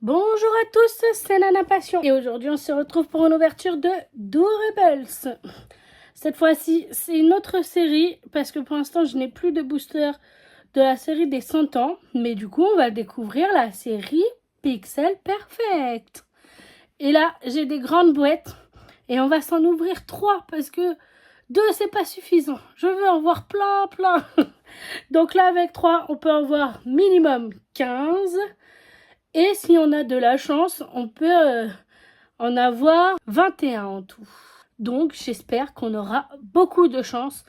Bonjour à tous, c'est Nana Passion et aujourd'hui on se retrouve pour une ouverture de Doorables. Cette fois-ci c'est une autre série parce que pour l'instant je n'ai plus de booster de la série des 100 ans, mais du coup on va découvrir la série Pixel Perfect. Et là j'ai des grandes boîtes et on va s'en ouvrir 3 parce que 2 c'est pas suffisant, je veux en voir plein. Donc là avec 3 on peut en voir minimum 15. Et si on a de la chance, on peut en avoir 21 en tout. Donc j'espère qu'on aura beaucoup de chance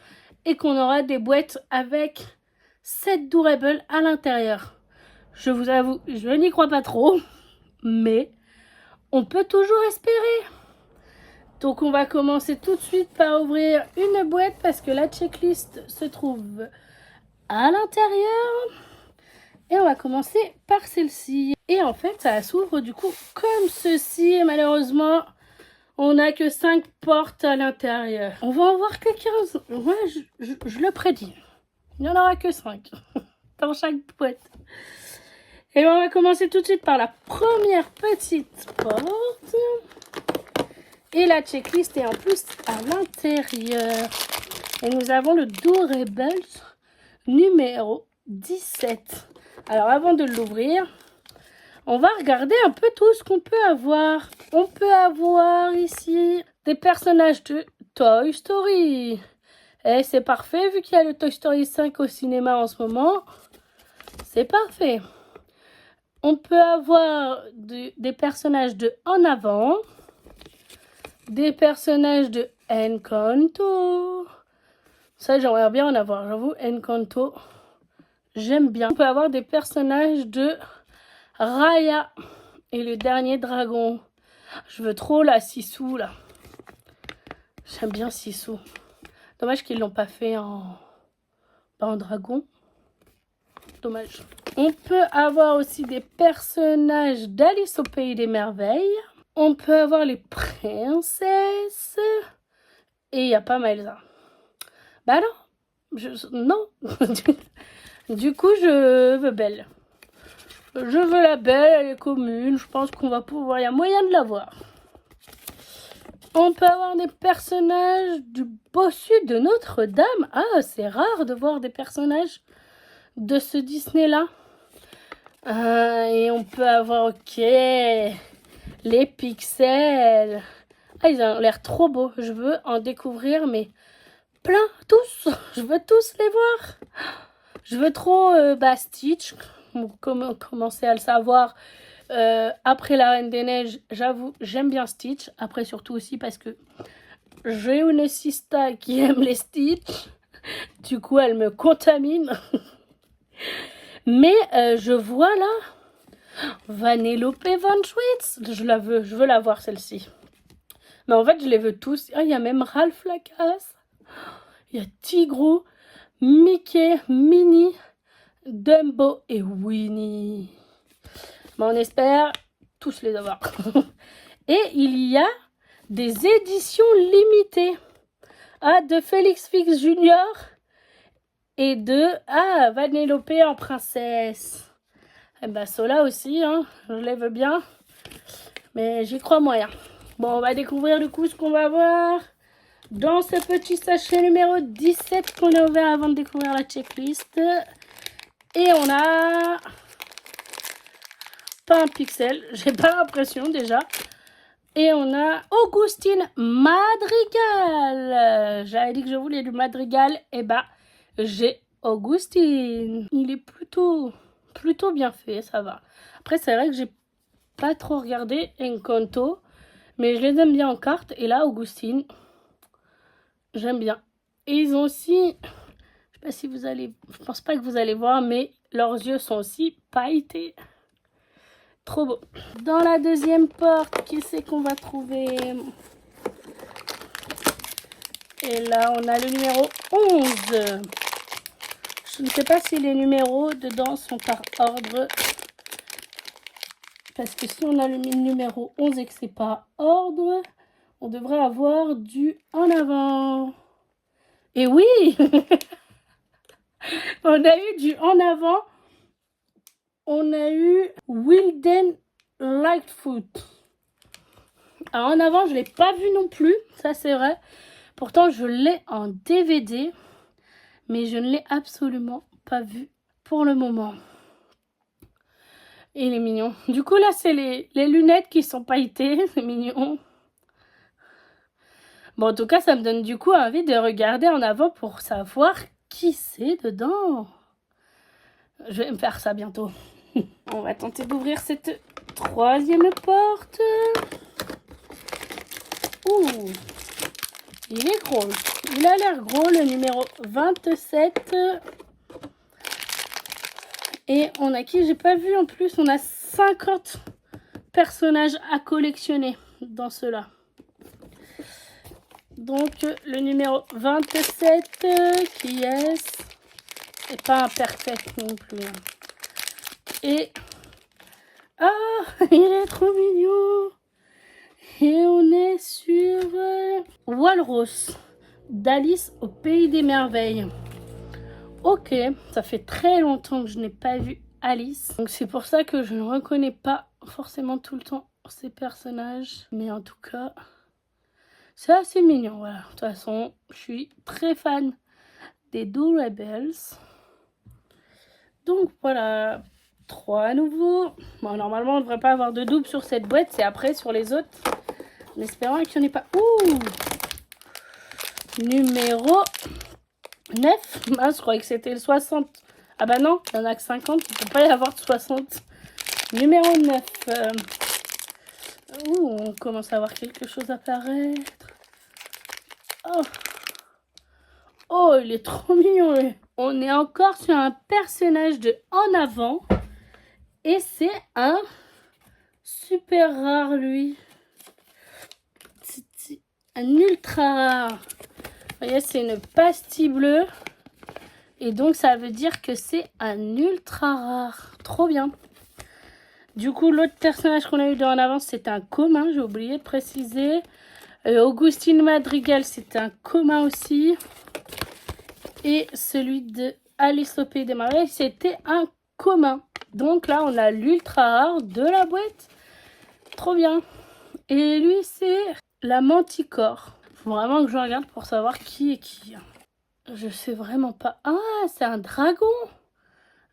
et qu'on aura des boîtes avec 7 Doorables à l'intérieur. Je vous avoue, je n'y crois pas trop, mais on peut toujours espérer. Donc on va commencer tout de suite par ouvrir une boîte parce que la checklist se trouve à l'intérieur. Et on va commencer par celle-ci. Et en fait, ça s'ouvre du coup comme ceci. Et malheureusement, on n'a que 5 portes à l'intérieur. On va en voir que 15. Ouais, je le prédis. Il n'y en aura que 5 dans chaque boîte. Et on va commencer tout de suite par la première petite porte. Et la checklist est en plus à l'intérieur. Et nous avons le Doorables numéro 17. Alors avant de l'ouvrir, on va regarder un peu tout ce qu'on peut avoir. On peut avoir ici des personnages de Toy Story. Et c'est parfait vu qu'il y a le Toy Story 5 au cinéma en ce moment. C'est parfait. On peut avoir des personnages de En Avant. Des personnages de Encanto. Ça, j'aimerais bien en avoir. J'avoue, Encanto, j'aime bien. On peut avoir des personnages de Raya et le dernier dragon. Je veux trop la Sissou là. J'aime bien Sissou. Dommage qu'ils l'ont pas fait en dragon. Dommage. On peut avoir aussi des personnages d'Alice au Pays des Merveilles. On peut avoir les princesses. Et il n'y a pas Elsa. Bah non. Non. Du coup, je veux Belle. Je veux la Belle, elle est commune. Je pense qu'on va pouvoir, il y a moyen de l'avoir. On peut avoir des personnages du bossu de Notre-Dame. Ah, c'est rare de voir des personnages de ce Disney-là. Et on peut avoir, ok, les pixels. Ah, ils ont l'air trop beaux. Je veux en découvrir, mais plein, tous. Je veux tous les voir. Je veux trop Stitch. Commencer à le savoir. Après la Reine des Neiges, j'avoue, j'aime bien Stitch. Après, surtout aussi parce que j'ai une sista qui aime les Stitch. Du coup, elle me contamine. Mais je vois là Vanellope Von Schweetz. Je veux la voir celle-ci. Mais en fait, je les veux tous. Ah, il y a même Ralph Lacasse. Il y a Tigrou, Mickey, Minnie, Dumbo et Winnie. Mais on espère tous les avoir. Et il y a des éditions limitées. De Félix Fix Junior et de Vanellope en princesse. Et ben ceux-là aussi, hein, je les veux bien. Mais j'y crois moyen. Bon, on va découvrir du coup ce qu'on va voir dans ce petit sachet numéro 17 qu'on a ouvert avant de découvrir la checklist. Et on a pas un pixel, j'ai pas l'impression déjà. Et on a Augustine Madrigal. J'avais dit que je voulais du Madrigal. Et bah, j'ai Augustine. Il est plutôt bien fait, ça va. Après, c'est vrai que j'ai pas trop regardé Encanto. Mais je les aime bien en carte. Et là, Augustine, j'aime bien. Et ils ont aussi... Je sais pas si vous allez... Je pense pas que vous allez voir, mais leurs yeux sont aussi pailletés. Trop beau. Dans la deuxième porte, qui c'est qu'on va trouver? Et là, on a le numéro 11. Je ne sais pas si les numéros dedans sont par ordre. Parce que si on a le numéro 11 et que c'est par ordre, on devrait avoir du En Avant. Et oui on a eu du En Avant. On a eu Wilden Lightfoot. Alors en avant, je l'ai pas vu non plus, ça c'est vrai. Pourtant, je l'ai en DVD, mais je ne l'ai absolument pas vu pour le moment. Et il est mignon. Du coup, là, c'est les lunettes qui sont pailletées. C'est mignon. Bon, en tout cas, ça me donne du coup envie de regarder en avant pour savoir qui c'est dedans. Je vais me faire ça bientôt. On va tenter d'ouvrir cette troisième porte. Ouh, il est gros. Il a l'air gros, le numéro 27. Et on a qui? J'ai pas vu en plus. On a 50 personnages à collectionner dans cela. Donc le numéro 27, qui est-ce? C'est pas imperfect non plus. Et... ah, il est trop mignon. Et on est sur Walrus, d'Alice au Pays des Merveilles. Ok, ça fait très longtemps que je n'ai pas vu Alice. Donc c'est pour ça que je ne reconnais pas forcément tout le temps ces personnages. Mais en tout cas, c'est assez mignon. Voilà. De toute façon, je suis très fan des Doorables. Donc voilà, 3 à nouveau. Bon, normalement, on ne devrait pas avoir de double sur cette boîte. C'est après sur les autres. En espérant qu'il n'y en ait pas. Ouh! Numéro 9. Ah, je croyais que c'était le 60. Ah bah non, il n'y en a que 50. Il ne peut pas y avoir de 60. Numéro 9. Ouh, on commence à avoir quelque chose apparaître. Oh. Oh, il est trop mignon, lui. On est encore sur un personnage de En Avant. Et c'est un super rare, lui. C'est un ultra rare. Vous voyez, c'est une pastille bleue. Et donc, ça veut dire que c'est un ultra rare. Trop bien. Du coup, l'autre personnage qu'on a eu de En Avant, c'est un commun. J'ai oublié de préciser. Augustine Madrigal, c'est un commun aussi. Et celui de Alice au Pays des Merveilles, c'était un commun. Donc là, on a l'ultra rare de la boîte. Trop bien. Et lui, c'est la Manticore. Faut vraiment que je regarde pour savoir qui est qui. Je sais vraiment pas. Ah, c'est un dragon.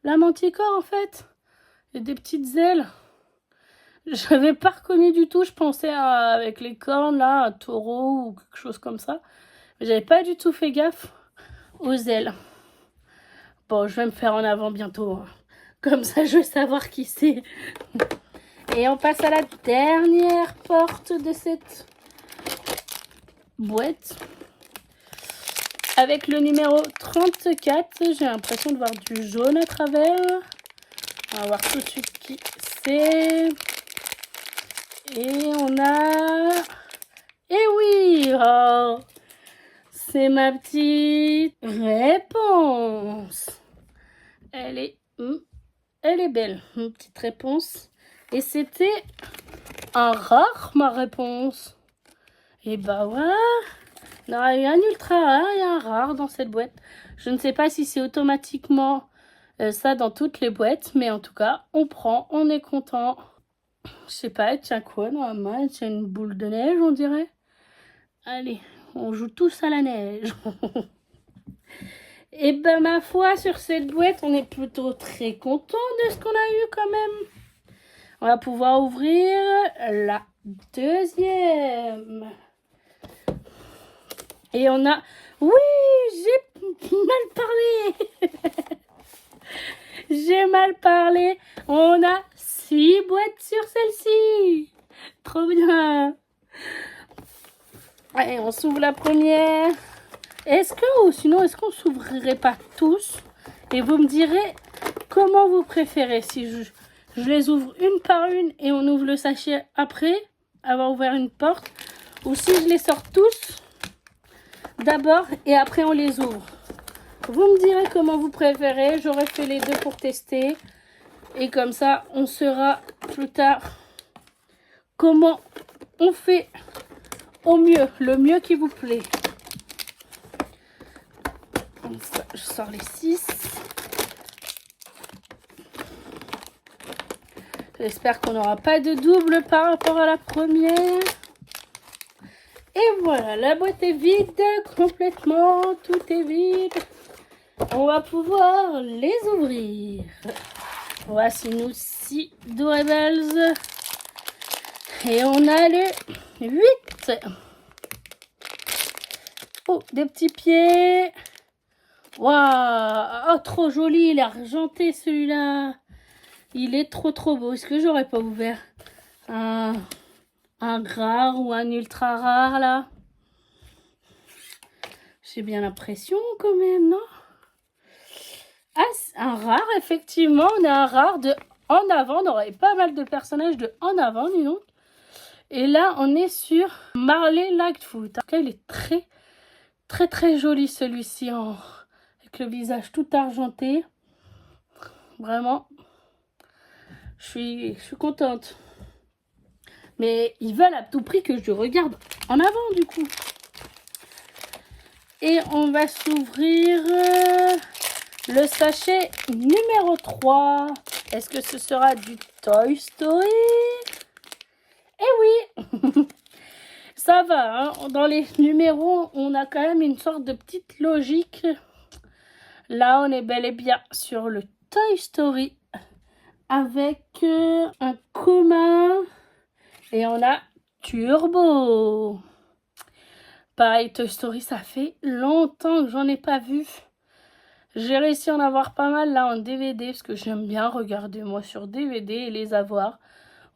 La Manticore, en fait. Il y a des petites ailes. Je n'avais pas reconnu du tout. Je pensais avec les cornes, là, un taureau ou quelque chose comme ça. Mais j'avais pas du tout fait gaffe aux ailes. Bon, je vais me faire En Avant bientôt. Comme ça, je vais savoir qui c'est. Et on passe à la dernière porte de cette boîte. Avec le numéro 34, j'ai l'impression de voir du jaune à travers. On va voir tout de suite qui c'est. Et on a... eh oui, oh, c'est ma petite réponse. Elle est belle, une petite réponse. Et c'était un rare, ma réponse. Et bah voilà. Non, il y a un ultra rare et un rare dans cette boîte. Je ne sais pas si c'est automatiquement ça dans toutes les boîtes. Mais en tout cas, on prend, on est content. Je sais pas, elle tient quoi dans la main? Elle tient une boule de neige, on dirait. Allez, on joue tous à la neige. Et ben ma foi, sur cette boîte, on est plutôt très content de ce qu'on a eu quand même. On va pouvoir ouvrir la deuxième. Et on a... oui, j'ai mal parlé. J'ai mal parlé. On a 6 boîtes sur celle-ci. Trop bien. Allez, on s'ouvre la première. Est-ce que, ou sinon, est-ce qu'on s'ouvrirait pas tous? Et vous me direz comment vous préférez. Si je les ouvre une par une et on ouvre le sachet après avoir ouvert une porte. Ou si je les sors tous d'abord et après on les ouvre. Vous me direz comment vous préférez. J'aurais fait les deux pour tester. Et comme ça, on saura plus tard comment on fait au mieux, le mieux qui vous plaît. Je sors les 6. J'espère qu'on n'aura pas de double par rapport à la première. Et voilà, la boîte est vide complètement. Tout est vide. On va pouvoir les ouvrir. Voici nos 6 Doorables. Et on a le 8. Oh, des petits pieds. Waouh, oh, trop joli, il est argenté celui-là. Il est trop beau. Est-ce que j'aurais pas ouvert un rare ou un ultra rare là? J'ai bien l'impression quand même, non? Ah, un rare, effectivement. On a un rare de en avant. On aurait pas mal de personnages de en avant, dis donc. Et là, on est sur Marley Lightfoot. En tout cas, il est très joli celui-ci, avec le visage tout argenté. Vraiment, je suis contente. Mais ils veulent à tout prix que je regarde en avant, du coup. Et on va s'ouvrir le sachet numéro 3. Est-ce que ce sera du Toy Story? Eh oui. Ça va, hein. Dans les numéros, on a quand même une sorte de petite logique. Là, on est bel et bien sur le Toy Story avec un commun et on a Turbo. Pareil, Toy Story, ça fait longtemps que j'en ai pas vu. J'ai réussi à en avoir pas mal là en DVD parce que j'aime bien regarder moi sur DVD et les avoir.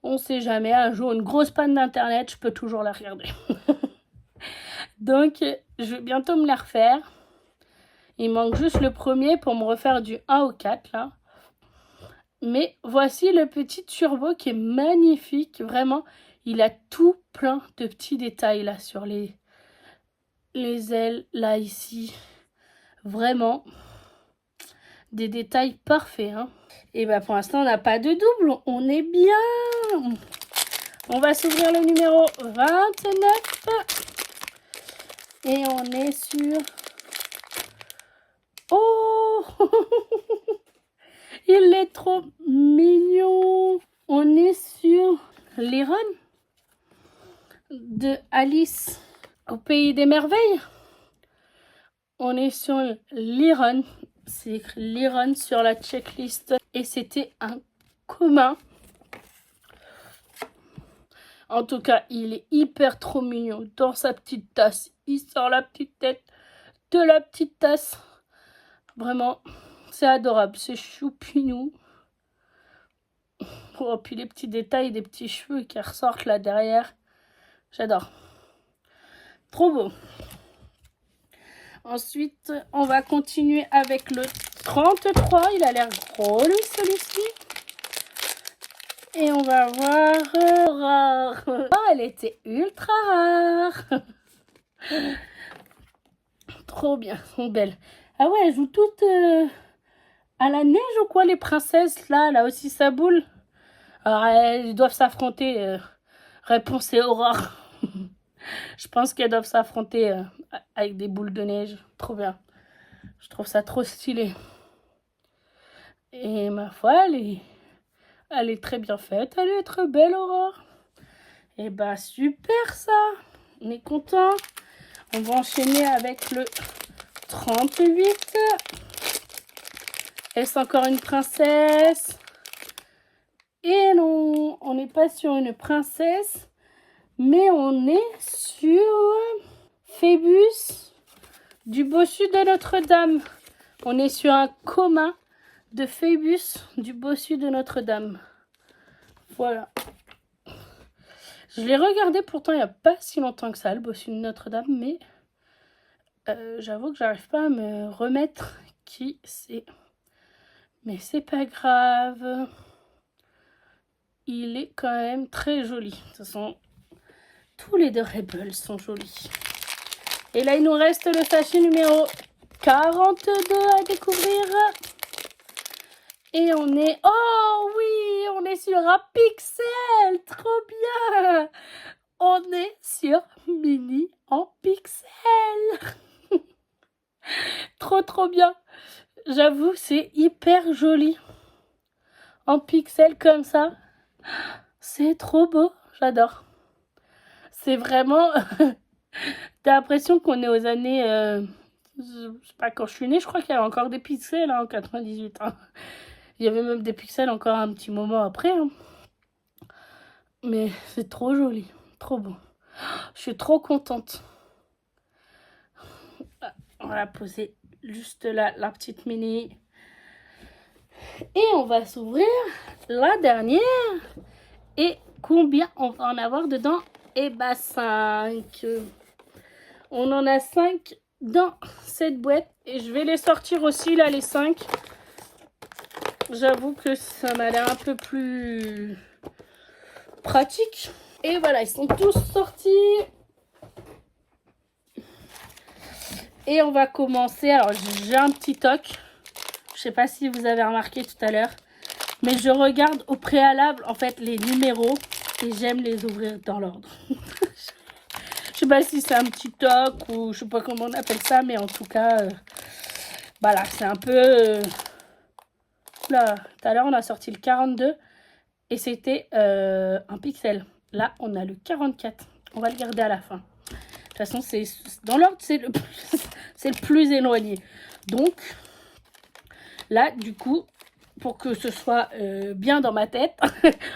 On sait jamais, un jour une grosse panne d'internet, je peux toujours la regarder. Donc, je vais bientôt me la refaire. Il manque juste le premier pour me refaire du 1 au 4 là. Mais voici le petit Turbo qui est magnifique. Vraiment, il a tout plein de petits détails là sur les ailes, là, ici. Vraiment, des détails parfaits. Hein. Et bien, pour l'instant, on n'a pas de double. On est bien. On va s'ouvrir le numéro 29. Et on est sur... Oh il est trop mignon. On est sur Liron de Alice au Pays des Merveilles. On est sur Liron. C'est écrit Liron sur la checklist. Et c'était un commun. En tout cas, il est hyper trop mignon. Dans sa petite tasse. Il sort la petite tête de la petite tasse. Vraiment, c'est adorable. C'est choupinou. Oh, puis les petits détails des petits cheveux qui ressortent là derrière. J'adore. Trop beau. Ensuite, on va continuer avec le 33. Il a l'air gros, lui, celui-ci. Et on va voir rare. Oh, elle était ultra rare. Trop bien, elles sont belles. Ah ouais, elles jouent toutes à la neige ou quoi, les princesses, là? Là aussi, sa boule. Alors, elles doivent s'affronter. Réponse est Aurore. Je pense qu'elles doivent s'affronter avec des boules de neige. Trop bien. Je trouve ça trop stylé. Et ma foi, elle est très bien faite. Elle est très belle, Aurore. Et bah, super ça. On est content. On va enchaîner avec le 38. Est-ce encore une princesse? Et non, on n'est pas sur une princesse. Mais on est sur Phébus du bossu de Notre-Dame. On est sur un commun de Phébus du bossu de Notre-Dame. Voilà. Je l'ai regardé pourtant il n'y a pas si longtemps que ça, le bossu de Notre-Dame, mais j'avoue que j'arrive pas à me remettre qui c'est. Mais c'est pas grave. Il est quand même très joli. De toute façon, tous les Doorables sont jolis. Et là, il nous reste le sachet numéro 42 à découvrir. Et on est... Oh oui, on est sur un pixel. Trop bien. On est sur Mini en pixel. Trop bien. J'avoue, c'est hyper joli. En pixel comme ça. C'est trop beau, j'adore. C'est vraiment... T'as l'impression qu'on est aux années... je sais pas, quand je suis née, je crois qu'il y avait encore des pixels en 98. Hein. Il y avait même des pixels encore un petit moment après. Hein. Mais c'est trop joli, trop beau. Je suis trop contente. On va poser juste là la petite mini. Et on va s'ouvrir la dernière. Et combien on va en avoir dedans? Eh bah 5. On en a 5 dans cette boîte. Et je vais les sortir aussi là, les 5. J'avoue que ça m'a l'air un peu plus pratique. Et voilà, ils sont tous sortis. Et on va commencer. Alors, j'ai un petit toc. Je sais pas si vous avez remarqué tout à l'heure. Mais je regarde au préalable, en fait, les numéros. Et j'aime les ouvrir dans l'ordre. Je sais pas si c'est un petit toc ou je sais pas comment on appelle ça. Mais en tout cas, voilà, c'est un peu... Là, tout à l'heure, on a sorti le 42. Et c'était un pixel. Là, on a le 44. On va le garder à la fin. De toute façon, c'est dans l'ordre, c'est le plus éloigné. Donc, là, du coup, pour que ce soit bien dans ma tête,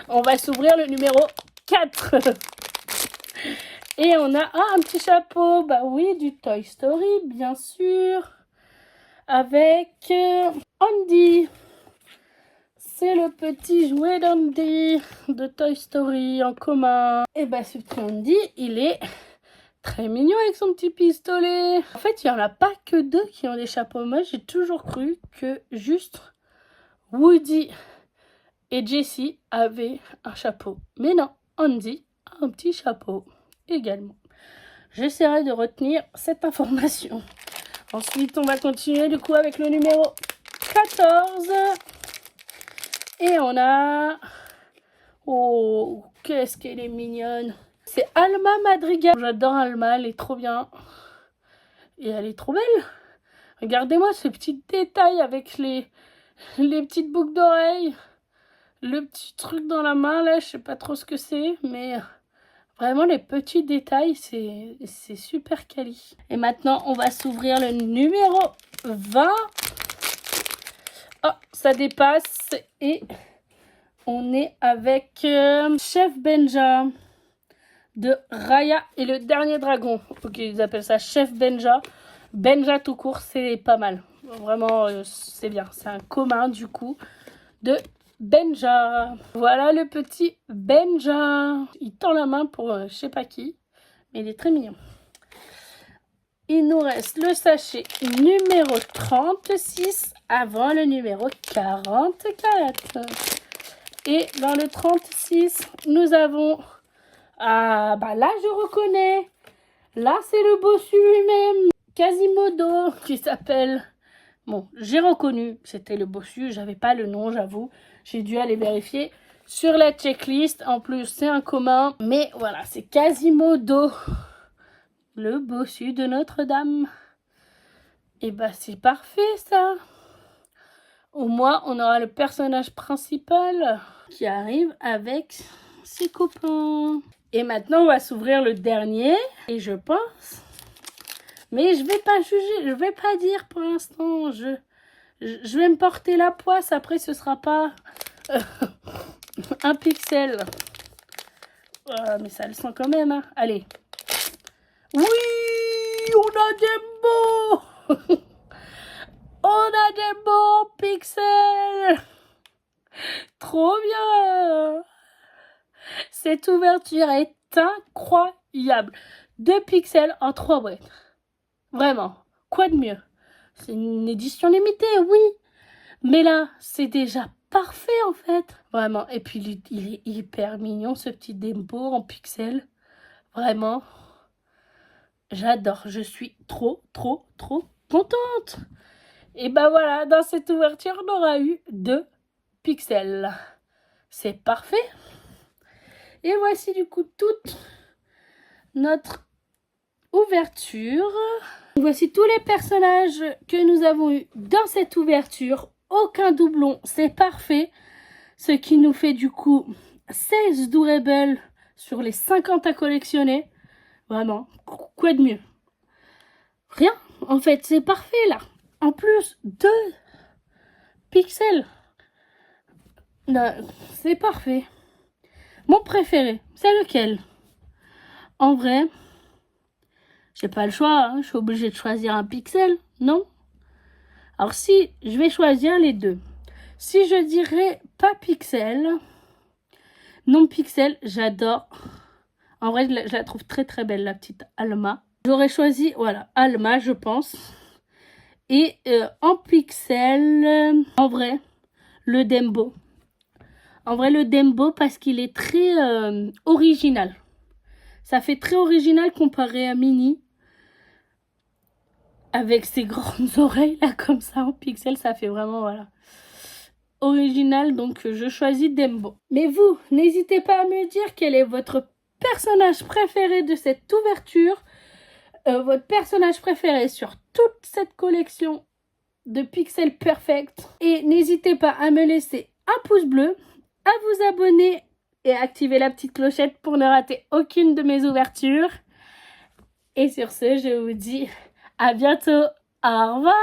on va s'ouvrir le numéro 4. Et on a un petit chapeau, bah oui, du Toy Story, bien sûr, avec Andy. C'est le petit jouet d'Andy de Toy Story en commun. Et bah, ce petit Andy, il est... très mignon avec son petit pistolet. En fait, il n'y en a pas que 2 qui ont des chapeaux. Moi, j'ai toujours cru que juste Woody et Jessie avaient un chapeau. Mais non, Andy a un petit chapeau également. J'essaierai de retenir cette information. Ensuite, on va continuer du coup avec le numéro 14. Et on a... Oh, qu'est-ce qu'elle est mignonne. C'est Alma Madrigal. J'adore Alma, elle est trop bien. Et elle est trop belle. Regardez-moi ce petit détail avec les petites boucles d'oreilles. Le petit truc dans la main, là, je sais pas trop ce que c'est. Mais vraiment, les petits détails, c'est super quali. Et maintenant, on va s'ouvrir le numéro 20. Oh, ça dépasse. Et on est avec Chef Benja de Raya et le dernier dragon. Ok, ils appellent ça Chef Benja. Benja tout court, c'est pas mal. Vraiment, c'est bien. C'est un commun du coup de Benja. Voilà le petit Benja. Il tend la main pour je sais pas qui, mais il est très mignon. Il nous reste le sachet numéro 36 avant le numéro 44. Et dans le 36, nous avons... Ah, bah là, je reconnais. Là, c'est le bossu lui-même. Quasimodo, qui s'appelle... Bon, j'ai reconnu, c'était le bossu. J'avais pas le nom, j'avoue. J'ai dû aller vérifier sur la checklist. En plus, c'est un commun. Mais voilà, c'est Quasimodo. Le bossu de Notre-Dame. Et bah, c'est parfait, ça. Au moins, on aura le personnage principal qui arrive avec ses copains. Et maintenant, on va s'ouvrir le dernier. Et je pense... Mais je vais pas juger, je vais pas dire pour l'instant. Je vais me porter la poisse. Après, ce sera pas un pixel. Mais ça le sent quand même. Hein. Allez. Oui, on a des mots. On a des beaux pixels. Trop bien. Cette ouverture est incroyable. 2 pixels en 3 boîtes. Vraiment, quoi de mieux? C'est une édition limitée, oui. Mais là, c'est déjà parfait en fait. Vraiment. Et puis, il est hyper mignon, ce petit Dembo en pixels. Vraiment. J'adore. Je suis trop contente. Et ben voilà, dans cette ouverture, on aura eu 2 pixels. C'est parfait. Et voici du coup toute notre ouverture. Voici tous les personnages que nous avons eu dans cette ouverture. Aucun doublon, c'est parfait. Ce qui nous fait du coup 16 Durable sur les 50 à collectionner. Vraiment, quoi de mieux? Rien, en fait, c'est parfait là. En plus, 2 pixels. C'est parfait. Mon préféré, c'est lequel? En vrai, j'ai pas le choix, hein. Je suis obligée de choisir un pixel, non? Alors si je vais choisir les deux, si je dirais pas pixel, non pixel, j'adore. En vrai, je la trouve très très belle, la petite Alma. J'aurais choisi, voilà, Alma, je pense. Et en pixel, en vrai, le Dembo. En vrai, le Dembo, parce qu'il est très original. Ça fait très original comparé à Mini. Avec ses grandes oreilles, là, comme ça, en pixel, ça fait vraiment, voilà, original. Donc, je choisis Dembo. Mais vous, n'hésitez pas à me dire quel est votre personnage préféré de cette ouverture. Votre personnage préféré sur toute cette collection de Pixel Perfect. Et n'hésitez pas à me laisser un pouce bleu, à vous abonner et à activer la petite clochette pour ne rater aucune de mes ouvertures. Et sur ce, je vous dis à bientôt. Au revoir.